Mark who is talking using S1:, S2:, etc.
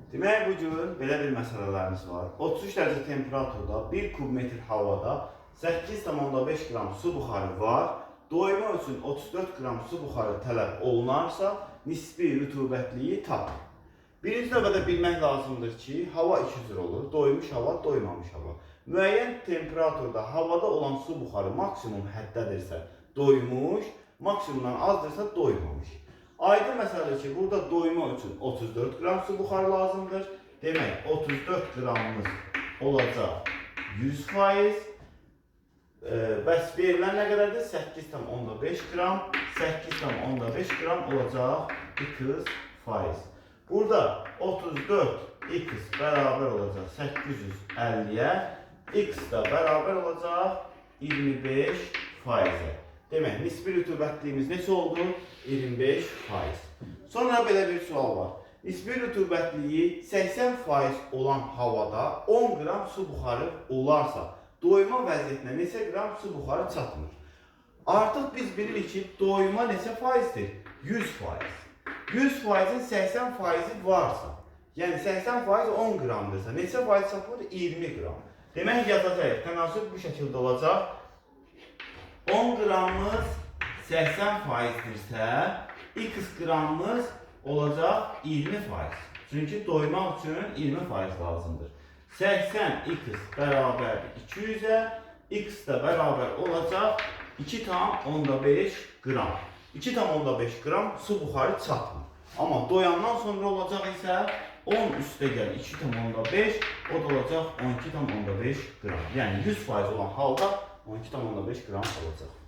S1: Demək, bu gün belə bir məsələlərimiz var. 33 dərəcə temperaturda 1 kub metr havada 8,5 qram su buxarı var. Doyma üçün 34 qram su buxarı tələb olunarsa, nisbi rütubətliyi tapın. Birinci növbədə bilmək lazımdır ki, hava iki cür olur. Doymuş hava, doymamış hava. Müəyyən temperaturda havada olan su buxarı maksimum həddədirsə doymuş, maksimumdan azdırsa doymamış. Aydın məsələdir ki, burada doyma üçün 34 qram su buxarı lazımdır. Demək, 34 qramımız olacaq 100%. Bəs verilən nə qədərdir? 8,5 qram. 8,5 qram olacaq x%. Burada 34x bərabər olacaq 850-yə. X da bərabər olacaq 25%. Demək, nisbi rütubətliyimiz neçə oldu? 25%. Sonra belə bir sual var. Nisbi rütubətliyi 80% olan havada 10 qram su buxarı olarsa, doyma vəziyyətinə neçə qram su buxarı çatmır? Artıq biz bilirik ki, doyma neçə faizdir? 100%. 100%-in 80%-i varsa, yəni 80% 10 qramdırsa, neçə faiz çatmır? 20 qram. Demək, yazacaq, tənasüb bu şəkildə olacaq. 10 qramımız 80%dirsə, x qramımız olacaq 20%. Çünki doymaq üçün 20% lazımdır. 80x bərabər 200-ə, x da bərabər olacaq 2,5 qram. 2,5 qram su buxarı çatmır. Amma doyandan sonra olacaq isə 10 üstə gəl 2,5, o da olacaq 12,5 qram. Yəni 100% olan halda 12,5 qram olacaq.